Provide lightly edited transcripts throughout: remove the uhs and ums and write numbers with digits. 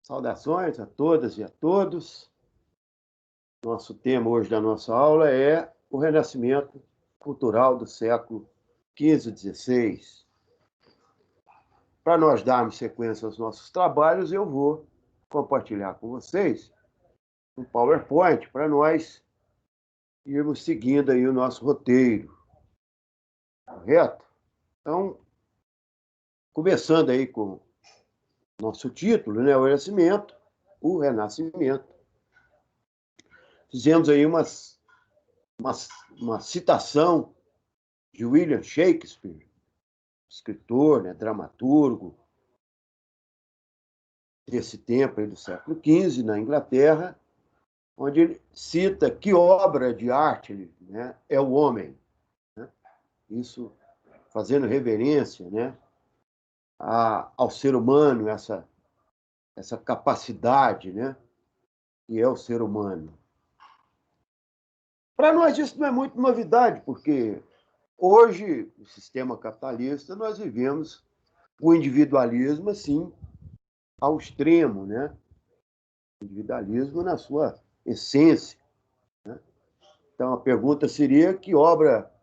Saudações a todas e a todos. Nosso tema hoje da nossa aula é o Renascimento Cultural do século XV e XVI. Para nós darmos sequência aos nossos trabalhos, eu vou compartilhar com vocês um PowerPoint para nós irmos seguindo aí o nosso roteiro, correto? Então, começando aí com o nosso título, né, o Renascimento. Fizemos aí uma citação de William Shakespeare, escritor, né, dramaturgo desse tempo aí do século XV, na Inglaterra, onde ele cita que obra de arte, né, é o homem. Né? Isso fazendo reverência, né, ao ser humano, essa capacidade, né, que é o ser humano. Para nós isso não é muito novidade, porque hoje, no sistema capitalista, nós vivemos o individualismo, assim, ao extremo, né? O individualismo na sua essência. Né? Então, a pergunta seria: que obra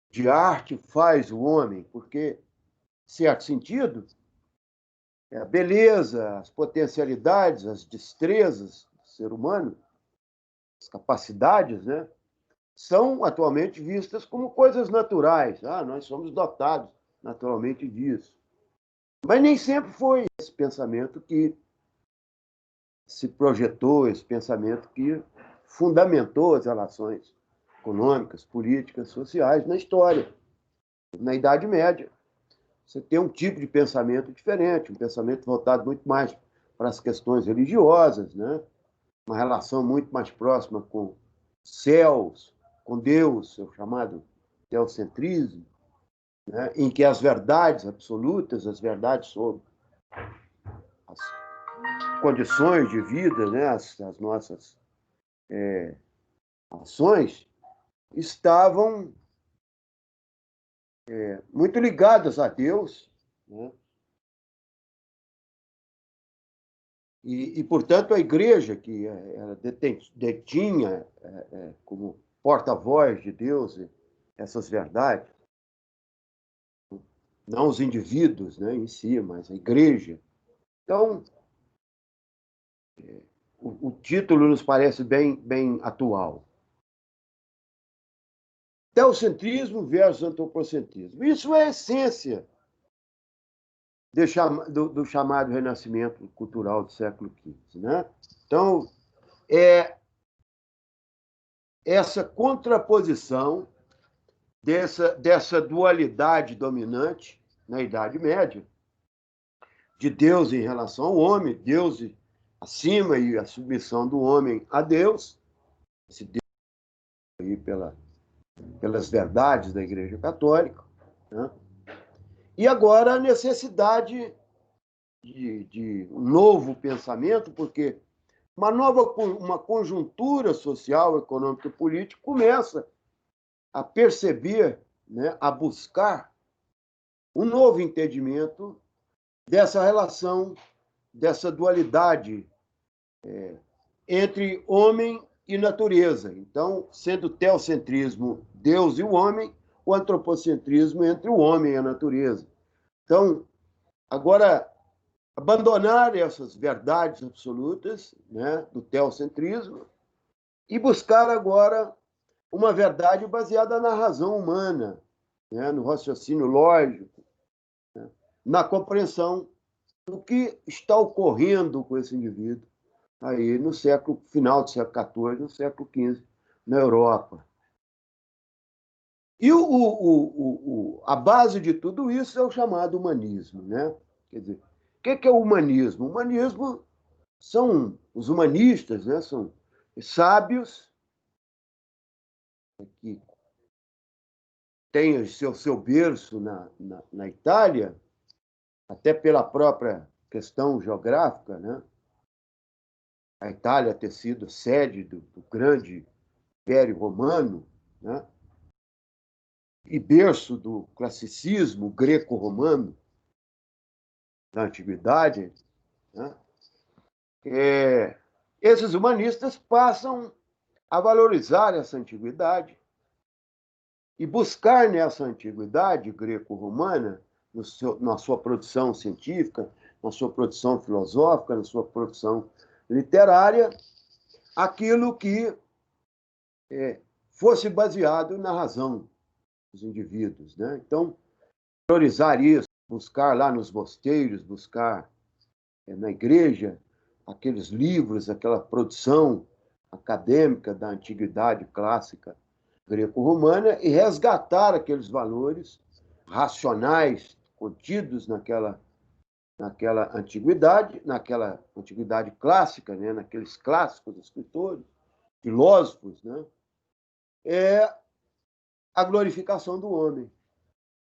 de arte faz o homem? Porque, em certo sentido, a beleza, as potencialidades, as destrezas do ser humano, as capacidades, né? São atualmente vistas como coisas naturais. Nós somos dotados naturalmente disso. Mas nem sempre foi esse pensamento que se projetou, esse pensamento que fundamentou as relações econômicas, políticas, sociais na história. Na Idade Média, você tem um tipo de pensamento diferente, um pensamento voltado muito mais para as questões religiosas, né? Uma relação muito mais próxima com céus, com Deus, o chamado teocentrismo, né? Em que as verdades absolutas, as verdades sobre as condições de vida, né? as nossas ações, estavam muito ligadas a Deus, né? Portanto, a igreja, que ela detinha como porta-voz de Deus essas verdades, não os indivíduos, né, em si, mas a igreja. Então, o título nos parece bem atual. Teocentrismo versus antropocentrismo. Isso é a essência do chamado Renascimento Cultural do século XV. Né? Então, é essa contraposição dessa dualidade dominante na Idade Média, de Deus em relação ao homem, Deus acima e a submissão do homem a Deus, esse Deus aí pelas verdades da Igreja Católica, né? E agora a necessidade de um novo pensamento, porque uma conjuntura social, econômica e política começa a perceber, né, a buscar um novo entendimento dessa relação, dessa dualidade entre homem e natureza. Então, sendo o teocentrismo Deus e o homem, o antropocentrismo entre o homem e a natureza. Então, agora, abandonar essas verdades absolutas, né, do teocentrismo e buscar agora uma verdade baseada na razão humana, né, no raciocínio lógico, né, na compreensão do que está ocorrendo com esse indivíduo aí no final do século XIV, no século XV, na Europa. E a base de tudo isso é o chamado humanismo. Né? Quer dizer, o que é o humanismo? O humanismo são os humanistas, né? São sábios que têm seu berço na Itália, até pela própria questão geográfica, né? A Itália ter sido sede do grande Império Romano, né? E berço do classicismo greco-romano da antiguidade, né? esses humanistas passam a valorizar essa antiguidade e buscar nessa antiguidade greco-romana, na sua produção científica, na sua produção filosófica, na sua produção literária, aquilo que fosse baseado na razão dos indivíduos, né? Então, valorizar isso, buscar lá nos mosteiros, buscar na igreja aqueles livros, aquela produção acadêmica da antiguidade clássica greco-romana e resgatar aqueles valores racionais contidos naquela antiguidade clássica, né? Naqueles clássicos escritores, filósofos, né? É a glorificação do homem,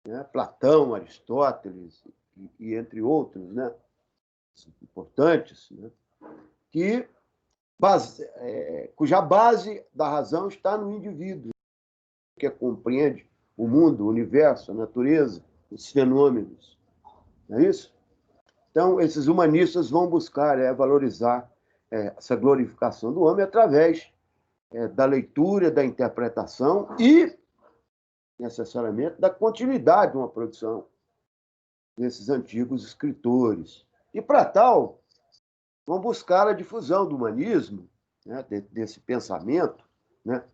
né? Platão, Aristóteles e entre outros, né? Importantes, né? Cuja base da razão está no indivíduo, que compreende o mundo, o universo, a natureza, os fenômenos. Não é isso? Então, esses humanistas vão buscar valorizar essa glorificação do homem através da leitura, da interpretação e, necessariamente, da continuidade de uma produção desses antigos escritores. E, para tal, vão buscar a difusão do humanismo, né, desse pensamento, né?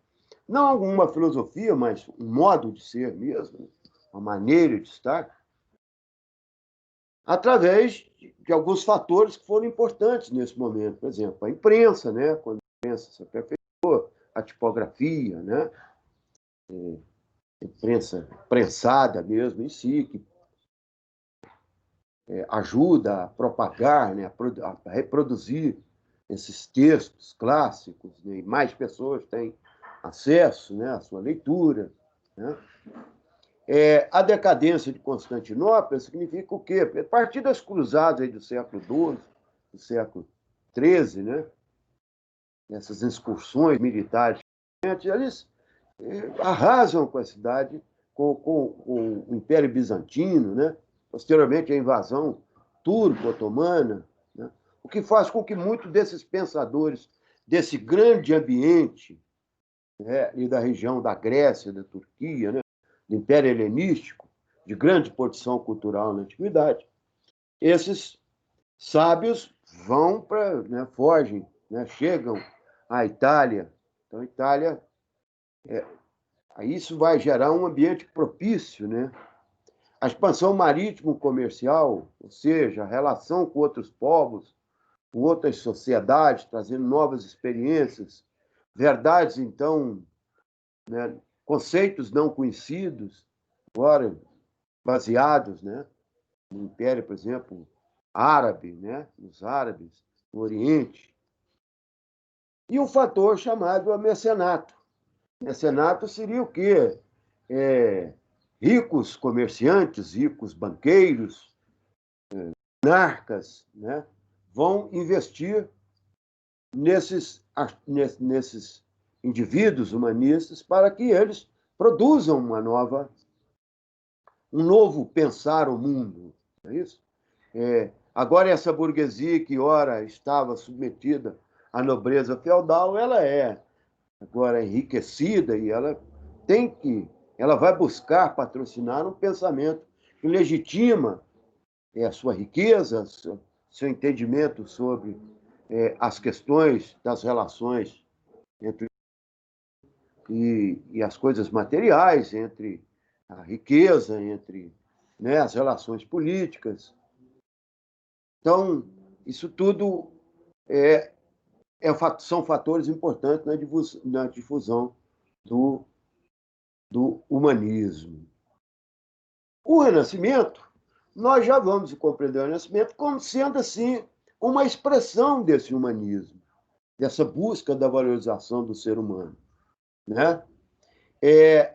Não uma filosofia, mas um modo de ser mesmo, uma maneira de estar, através de alguns fatores que foram importantes nesse momento. Por exemplo, a imprensa, né? Quando a imprensa se aperfeiçoou, a tipografia, né? A imprensa prensada mesmo em si, que ajuda a propagar, né? A reproduzir esses textos clássicos, né? E mais pessoas têm acesso, né? À sua leitura, né? A decadência de Constantinopla significa o quê? A partir das cruzadas aí do século XII, do século XIII, né? Essas excursões militares, eles arrasam com a cidade, com o Império Bizantino, né? Posteriormente a invasão turco-otomana, né? O que faz com que muitos desses pensadores desse grande ambiente, né? E da região da Grécia, da Turquia, né? Do Império Helenístico, de grande produção cultural na antiguidade, esses sábios vão para, né, fogem, né, chegam à Itália. Então, a Itália, isso vai gerar um ambiente propício, né? A expansão marítimo-comercial, ou seja, a relação com outros povos, com outras sociedades, trazendo novas experiências, verdades, então, né, conceitos não conhecidos, agora baseados, né, no Império, por exemplo, árabe, né, nos árabes, no Oriente. E um fator chamado mecenato. Mecenato seria o quê? Ricos comerciantes, ricos banqueiros, monarcas, né, vão investir nesses indivíduos humanistas para que eles produzam um novo pensar o mundo. Não é isso? Agora, essa burguesia que ora estava submetida à nobreza feudal, ela é agora enriquecida e ela vai buscar patrocinar um pensamento que legitima a sua riqueza, seu entendimento sobre as questões das relações entre e as coisas materiais, entre a riqueza, entre, né, as relações políticas. Então, isso tudo são fatores importantes na difusão do humanismo. O Renascimento, nós já vamos compreender o Renascimento como sendo, assim, uma expressão desse humanismo, dessa busca da valorização do ser humano, né?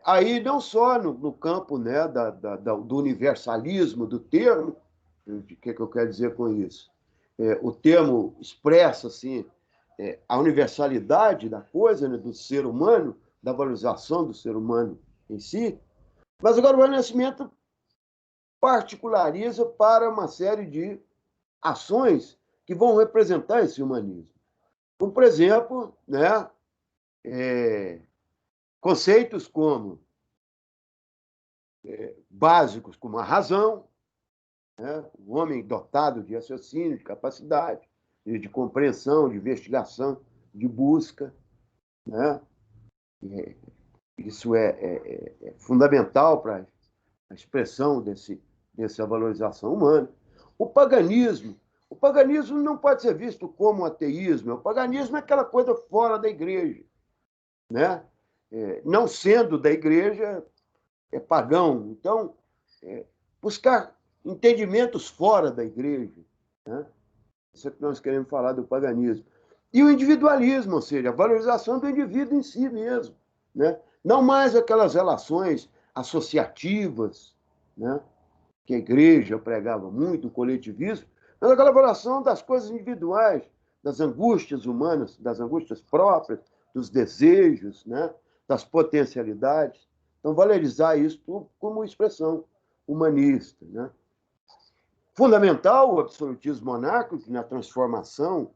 Aí, não só no campo, né, do universalismo do termo, o que eu quero dizer com isso? O termo expressa, assim, a universalidade da coisa, né, do ser humano, da valorização do ser humano em si, mas agora o Renascimento particulariza para uma série de ações que vão representar esse humanismo. Como, por exemplo, né, conceitos como básicos como a razão, né, o homem dotado de raciocínio, de capacidade, de compreensão, de investigação, de busca, né? Isso é fundamental para a expressão dessa valorização humana. O paganismo não pode ser visto como ateísmo. O paganismo é aquela coisa fora da igreja, né? Não sendo da igreja, é pagão. Então, buscar entendimentos fora da igreja, né? Isso é que nós queremos falar do paganismo. E o individualismo, ou seja, a valorização do indivíduo em si mesmo, né? Não mais aquelas relações associativas, né, que a igreja pregava muito, o coletivismo, mas aquela valorização das coisas individuais, das angústias humanas, das angústias próprias, dos desejos, né, das potencialidades. Então, valorizar isso como expressão humanista, né? Fundamental o absolutismo monárquico na transformação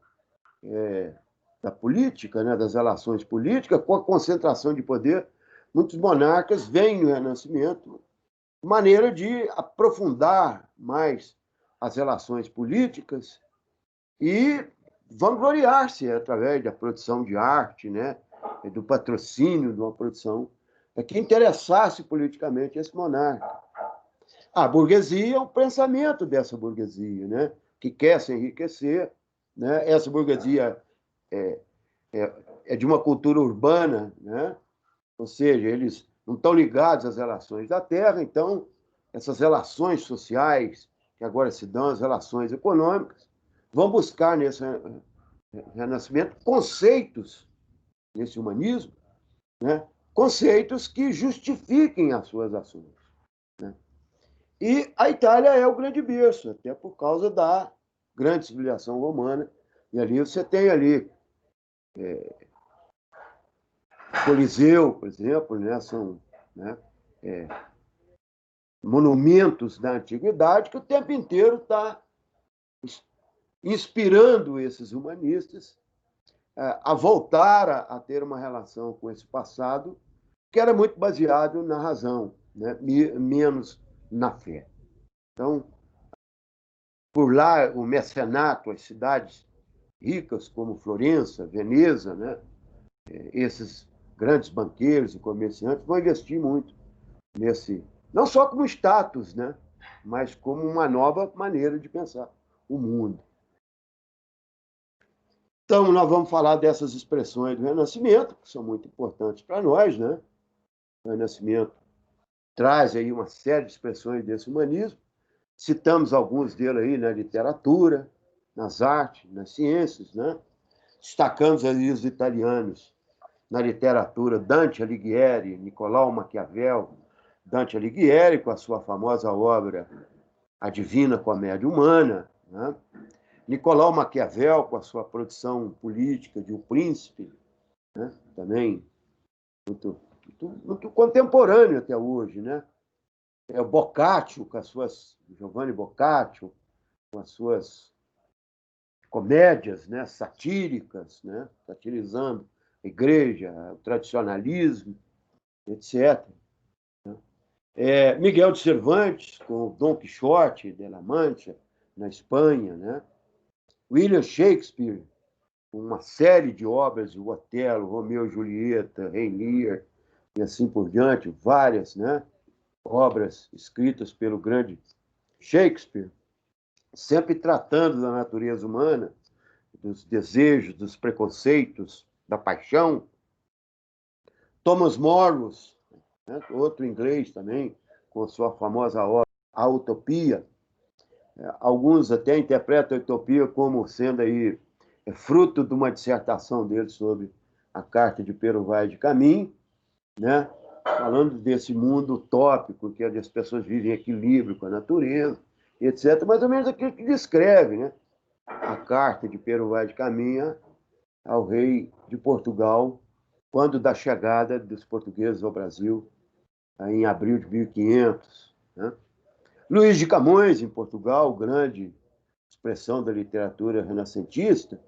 da política, né, das relações políticas, com a concentração de poder. Muitos monarcas veem no Renascimento maneira de aprofundar mais as relações políticas e vangloriar-se através da produção de arte, né, do patrocínio de uma produção que interessasse politicamente esse monarca. A burguesia é o pensamento dessa burguesia, né, que quer se enriquecer, né? Essa burguesia é de uma cultura urbana, né? Ou seja, eles não estão ligados às relações da terra, então essas relações sociais que agora se dão, as relações econômicas, vão buscar nesse renascimento conceitos, nesse humanismo, né? Conceitos que justifiquem as suas ações, né? E a Itália é o grande berço, até por causa da grande civilização romana, e ali você tem ali Coliseu, por exemplo, né? São, né, monumentos da antiguidade que o tempo inteiro está inspirando esses humanistas a voltar a ter uma relação com esse passado que era muito baseado na razão, né? Menos na fé. Então, por lá, o mecenato, as cidades ricas como Florença, Veneza, né? Esses grandes banqueiros e comerciantes vão investir muito nesse, não só como status, né, mas como uma nova maneira de pensar o mundo. Então, nós vamos falar dessas expressões do Renascimento, que são muito importantes para nós, né? O Renascimento traz aí uma série de expressões desse humanismo. Citamos alguns deles aí na literatura, nas artes, nas ciências, né? Destacamos aí os italianos na literatura, Dante Alighieri, Nicolau Maquiavel, Dante Alighieri, com a sua famosa obra A Divina Comédia Humana, né? Nicolau Maquiavel, com a sua produção política de O Príncipe, né? Também muito contemporâneo até hoje, né? O Boccaccio, com as suas, Giovanni Boccaccio, com as suas comédias, né, satíricas, né, satirizando a igreja, o tradicionalismo, etc. Miguel de Cervantes, com o Dom Quixote de La Mancha, na Espanha, né? William Shakespeare, com uma série de obras, o Otelo, Romeu e Julieta, Rei Lear, e assim por diante, várias, né, obras escritas pelo grande Shakespeare, sempre tratando da natureza humana, dos desejos, dos preconceitos, da paixão. Thomas Morris, né, outro inglês também, com sua famosa obra A Utopia. Alguns até interpretam a utopia como sendo aí fruto de uma dissertação dele sobre a Carta de Pero Vaz de Caminha, né? Falando desse mundo utópico, que as pessoas vivem em equilíbrio com a natureza, etc. Mais ou menos aquilo que descreve, né, a Carta de Pero Vaz de Caminha ao rei de Portugal, quando da chegada dos portugueses ao Brasil, em abril de 1500. Né? Luís de Camões, em Portugal, grande expressão da literatura renascentista,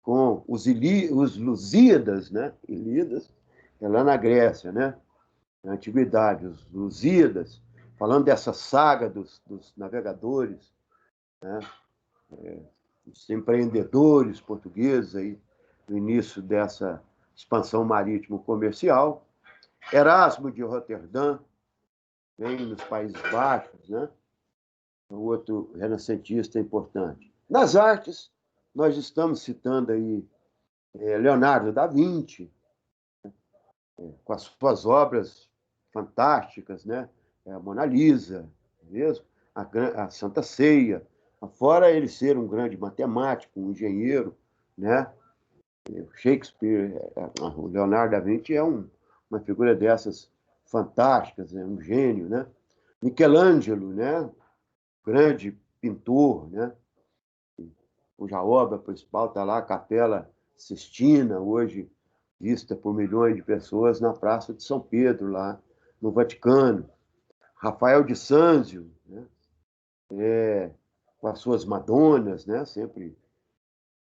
com os Lusíadas, né? Ilíadas, é lá na Grécia, né? Na Antiguidade, os Lusíadas, falando dessa saga dos navegadores, né? Os empreendedores portugueses aí, no início dessa expansão marítimo-comercial. Erasmo de Roterdã, vem nos Países Baixos, né? Um outro renascentista importante. Nas artes, nós estamos citando aí Leonardo da Vinci, com as suas obras fantásticas, né? A Mona Lisa, mesmo, a Santa Ceia, fora ele ser um grande matemático, um engenheiro, né? Shakespeare, o Leonardo da Vinci é uma figura dessas fantásticas, né? Um gênio, né? Michelangelo, né? Grande pintor, né? Cuja obra principal está lá, a Capela Sistina, hoje vista por milhões de pessoas na Praça de São Pedro, lá no Vaticano. Rafael de Sanzio, né? Com as suas Madonas, né? Sempre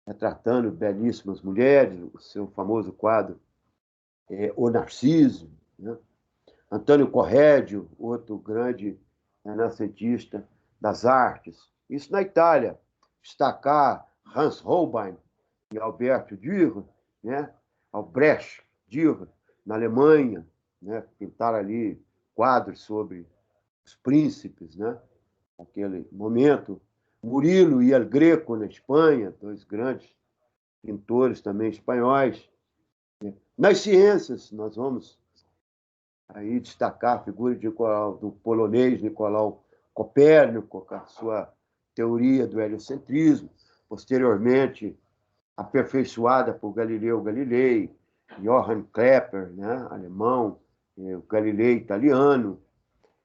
retratando belíssimas mulheres, o seu famoso quadro O Narciso, né? Antônio Correggio, outro grande renascentista das artes. Isso na Itália. Destacar Hans Holbein e Alberto Dürer, né? Albrecht Dürer, na Alemanha, né? Pintaram ali quadros sobre os príncipes, né? Naquele momento. Murilo e El Greco, na Espanha, dois grandes pintores também espanhóis. Nas ciências, nós vamos aí destacar a figura do polonês Nicolau Copérnico, com a sua teoria do heliocentrismo, posteriormente aperfeiçoada por Galileu Galilei, Johann Kepler, né, alemão, o Galilei italiano.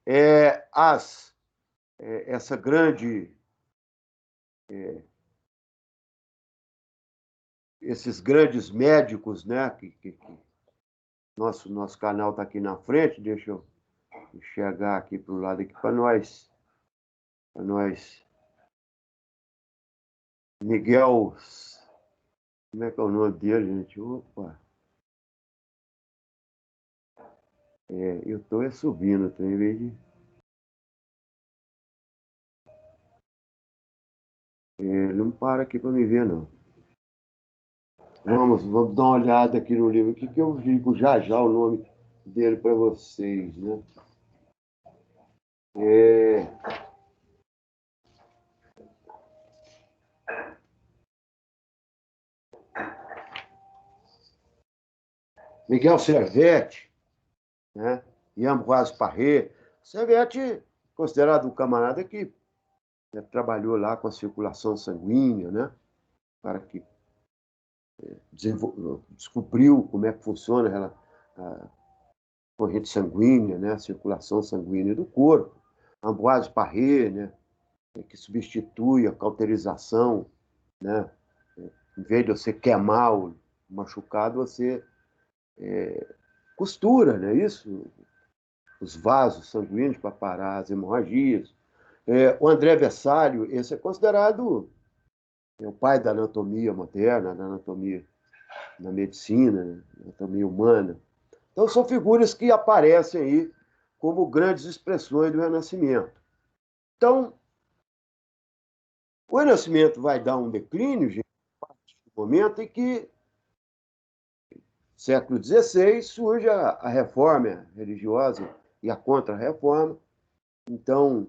Essa grande... esses grandes médicos, né, nosso canal está aqui na frente, deixa eu chegar aqui para o lado aqui para nós. Miguel, como é que é o nome dele, gente? Opa! Eu estou subindo, tô, em vez de... Ele não para aqui para me ver, não. Vamos dar uma olhada aqui no livro, que eu digo já já o nome dele para vocês, né? Miguel Servetti, né? E Ambroise Paré. Servetti, considerado um camarada que, né, trabalhou lá com a circulação sanguínea, né? Para que descobriu como é que funciona a corrente sanguínea, né? A circulação sanguínea do corpo. Ambroise Paré, né? Que substitui a cauterização, né? Em vez de você queimar o machucado, você costura, né? Isso, os vasos sanguíneos para parar as hemorragias. O André Vessalio, esse é considerado o pai da anatomia moderna, da anatomia da medicina, né? Anatomia humana. Então, são figuras que aparecem aí como grandes expressões do Renascimento. Então, o Renascimento vai dar um declínio, gente, no momento em que, no século XVI, surge a reforma religiosa e a contra-reforma. Então,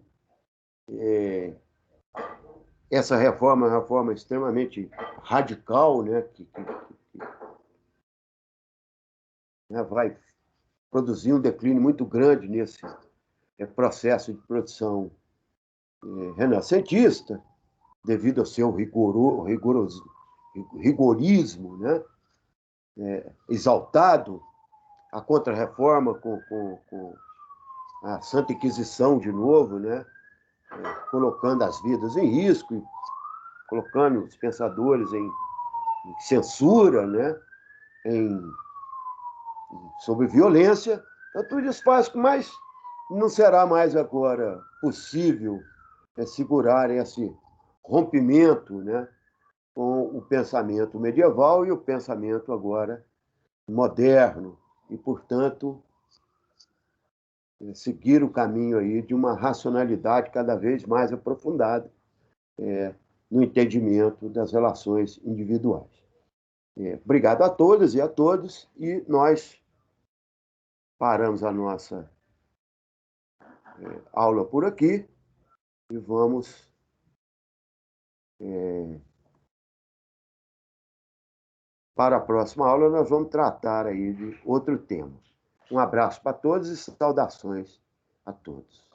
essa reforma é uma reforma extremamente radical, né, que né, vai produzir um declínio muito grande nesse processo de produção renascentista, devido ao seu rigorismo, né, exaltado, a contra-reforma com a Santa Inquisição de novo, né, colocando as vidas em risco, e colocando os pensadores em censura, né, sobre violência. Então, tudo isso faz que não será mais agora possível segurar esse rompimento, né, com o pensamento medieval e o pensamento agora moderno, e, portanto, seguir o caminho aí de uma racionalidade cada vez mais aprofundada no entendimento das relações individuais. Obrigado a todas e a todos, e nós paramos a nossa aula por aqui e vamos para a próxima aula. Nós vamos tratar aí de outro tema. Um abraço para todos e saudações a todos.